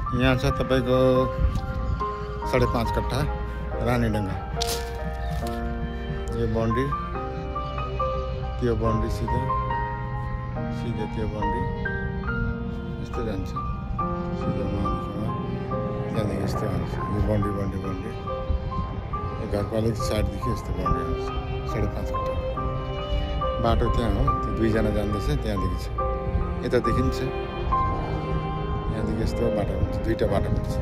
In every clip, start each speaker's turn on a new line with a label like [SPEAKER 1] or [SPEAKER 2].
[SPEAKER 1] यहाँ छ तपाईको 5.5 कट्ठा रानीडंगा। यो बाउन्ड्री, त्यो बाउन्ड्री सीधा त्यो बाउन्ड्री यस्तो जान्छ सीधा वहाँदेखि त्यहाँदेखि यस्तो आउँछ। यो बाउन्ड्री यो घरको अलिक साइडदेखि यस्तो बाउन्ड्री आउँछ 5.5 कट्ठा। बाटो त्यहाँ हो, त्यो दुईजना जाँदैछ त्यहाँदेखि छ, यतादेखि छ, यहाँदेखि यस्तो बाटो हुन्छ, दुईटा बाटो हुन्छ।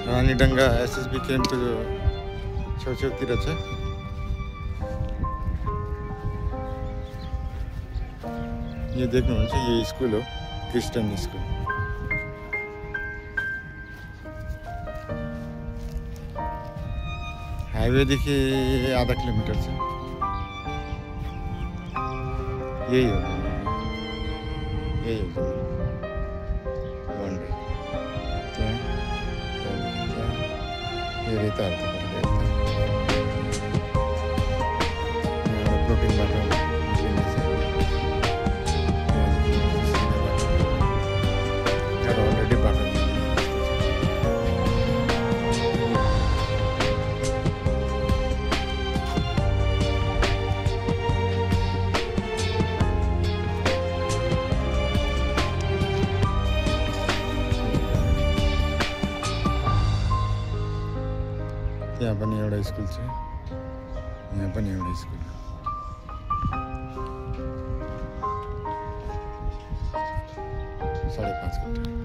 [SPEAKER 1] रानीडंगा एसएसबी क्याम्पको छेउछेउतिर छ। यो देख्नुहुन्छ, यो स्कुल हो, क्रिस्चियन स्कुल। हाइवेदेखि आधा किलोमिटर छ। यही हो बाउन्ड्री। त्यहाँ यो रेताहरू प्रोटिन बाटो अलरेडी बाटो त्यहाँ पनि एउटा स्कुल छ, यहाँ पनि एउटा स्कुल। 5.5 कट्ठा।